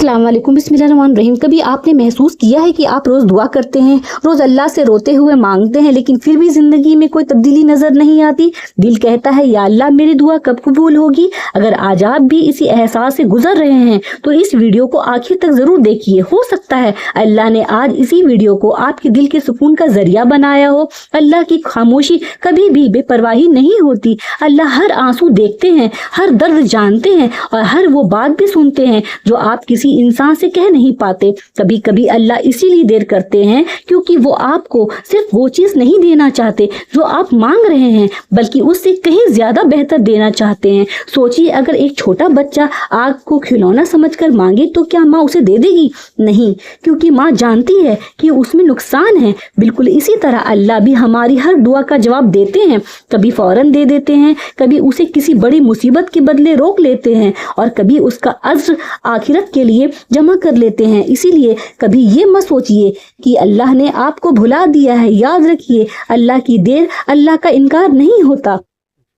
अस्सलाम वालेकुम, बिस्मिल्लाहिर्रहमानिर्रहीम। कभी आपने महसूस किया है कि आप रोज़ दुआ करते हैं, रोज़ अल्लाह से रोते हुए मांगते हैं, लेकिन फिर भी ज़िंदगी में कोई तब्दीली नज़र नहीं आती? दिल कहता है या अल्लाह मेरी दुआ कब कबूल होगी? अगर आज आप भी इसी एहसास से गुजर रहे हैं तो इस वीडियो को आखिर तक ज़रूर देखिए। हो सकता है अल्लाह ने आज इसी वीडियो को आपके दिल के सुकून का जरिया बनाया हो। अल्लाह की खामोशी कभी भी बेपरवाही नहीं होती। अल्लाह हर आंसू देखते हैं, हर दर्द जानते हैं और हर वो बात भी सुनते हैं जो आप किसी इंसान से कह नहीं पाते। कभी कभी अल्लाह इसीलिए देर करते हैं क्योंकि वो आपको सिर्फ वो चीज नहीं देना चाहते जो आप मांग रहे हैं, बल्कि उससे कहीं ज्यादा बेहतर देना चाहते हैं। सोचिए, अगर एक छोटा बच्चा आग को खिलौना समझकर मांगे तो क्या माँ उसे दे देगी? नहीं, क्योंकि माँ जानती है कि उसमें नुकसान है। बिल्कुल इसी तरह अल्लाह भी हमारी हर दुआ का जवाब देते हैं। कभी फौरन दे देते हैं, कभी उसे किसी बड़ी मुसीबत के बदले रोक लेते हैं और कभी उसका अज्र आखिरत के लिए जमा कर लेते हैं। इसीलिए कभी ये मत सोचिए कि अल्लाह ने आपको भुला दिया है। याद रखिए, अल्लाह की देर अल्लाह का इनकार नहीं होता।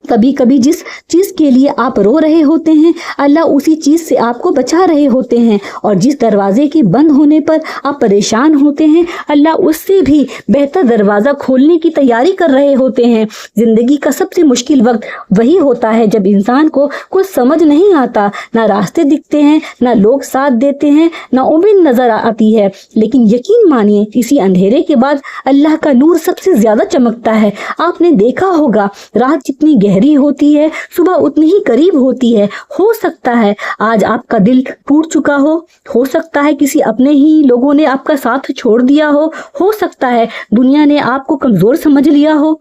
कभी कभी जिस चीज के लिए आप रो रहे होते हैं, अल्लाह उसी चीज से आपको बचा रहे होते हैं, और जिस दरवाजे के बंद होने पर आप परेशान होते हैं, अल्लाह उससे भी बेहतर दरवाजा खोलने की तैयारी कर रहे होते हैं। जिंदगी का सबसे मुश्किल वक्त वही होता है जब इंसान को कुछ समझ नहीं आता, ना रास्ते दिखते हैं, ना लोग साथ देते हैं, ना उम्मीद नजर आती है। लेकिन यकीन मानिए, इसी अंधेरे के बाद अल्लाह का नूर सबसे ज्यादा चमकता है। आपने देखा होगा, रात जितनी गहरी होती है, सुबह उतनी ही करीब होती है। हो सकता है आज आपका दिल टूट चुका हो सकता है किसी अपने ही लोगों ने आपका साथ छोड़ दिया हो सकता है दुनिया ने आपको कमजोर समझ लिया हो,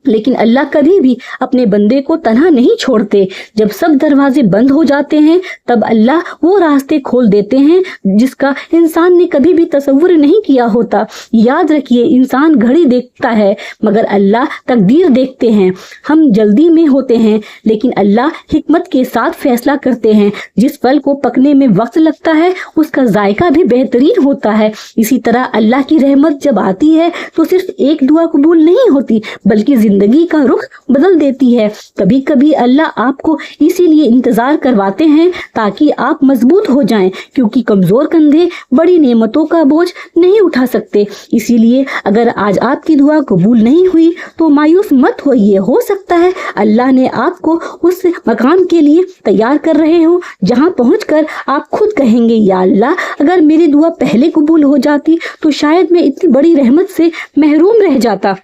लेकिन अल्लाह कभी भी अपने बंदे को तन्हा नहीं छोड़ते। जब सब दरवाजे बंद हो जाते हैं तब अल्लाह वो रास्ते खोल देते हैं जिसका इंसान ने कभी भी तसव्वुर नहीं किया होता। याद रखिए, इंसान घड़ी देखता है मगर अल्लाह तकदीर देखते हैं। हम जल्दी में होते हैं लेकिन अल्लाह हिकमत के साथ फैसला करते हैं। जिस फल को पकने में वक्त लगता है उसका जायका भी बेहतरीन होता है। इसी तरह अल्लाह की रहमत जब आती है तो सिर्फ एक दुआ कबूल नहीं होती बल्कि जिंदगी का रुख बदल देती है। कभी कभी अल्लाह आपको इसीलिए इंतजार करवाते हैं ताकि आप मजबूत हो जाएं, क्योंकि कमजोर कंधे बड़ी नेमतों का बोझ नहीं उठा सकते। इसीलिए अगर आज आपकी दुआ कबूल नहीं हुई तो मायूस मत होइए। हो सकता है अल्लाह ने आपको उस मकाम के लिए तैयार कर रहे हो जहां पहुंचकर आप खुद कहेंगे, या अल्लाह अगर मेरी दुआ पहले कबूल हो जाती तो शायद मैं इतनी बड़ी रहमत से महरूम रह जाता।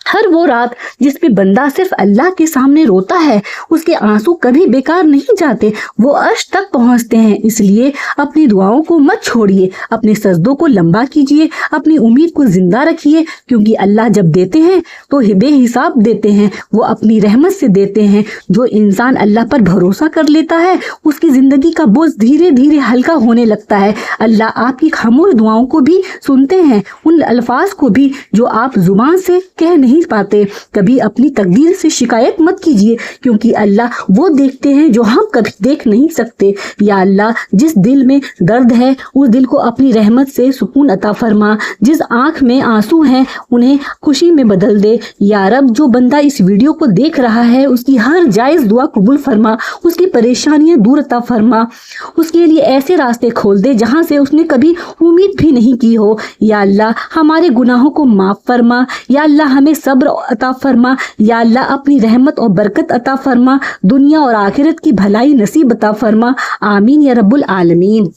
हर वो रात जिस पे बंदा सिर्फ अल्लाह के सामने रोता है, उसके आंसू कभी बेकार नहीं जाते, वो अर्श तक पहुंचते हैं। इसलिए अपनी दुआओं को मत छोड़िए, अपने सजदों को लंबा कीजिए, अपनी उम्मीद को जिंदा रखिए, क्योंकि अल्लाह जब देते हैं तो बेहिसाब देते हैं। वो अपनी रहमत से देते हैं। जो इंसान अल्लाह पर भरोसा कर लेता है उसकी जिंदगी का बोझ धीरे धीरे हल्का होने लगता है। अल्लाह आपकी खामोश दुआओं को भी सुनते हैं, उन अल्फाज को भी जो आप जुबान से कह नहीं पाते। कभी अपनी तकदीर से शिकायत मत कीजिए, क्योंकि अल्लाह वो देखते हैं जो हम कभी देख नहीं सकते। या अल्लाह, जिस दिल में दर्द है उस दिल को अपनी रहमत से सुकून अता फरमा। जिस आंख में आंसू हैं उन्हें खुशी में बदल दे। या रब, जो बंदा इस वीडियो को देख रहा है उसकी हर जायज दुआ कबूल फरमा, उसकी परेशानियां दूर अता फरमा, उसके लिए ऐसे रास्ते खोल दे जहां से उसने कभी उम्मीद भी नहीं की हो। या अल्लाह, हमारे गुनाहों को माफ फरमा। या अल्लाह, हमें सब्र अता फरमा। या अल्लाह, अपनी रहमत और बरकत अता फरमा, दुनिया और आखिरत की भलाई नसीब अता फरमा। आमीन या रब्बुल आलमीन।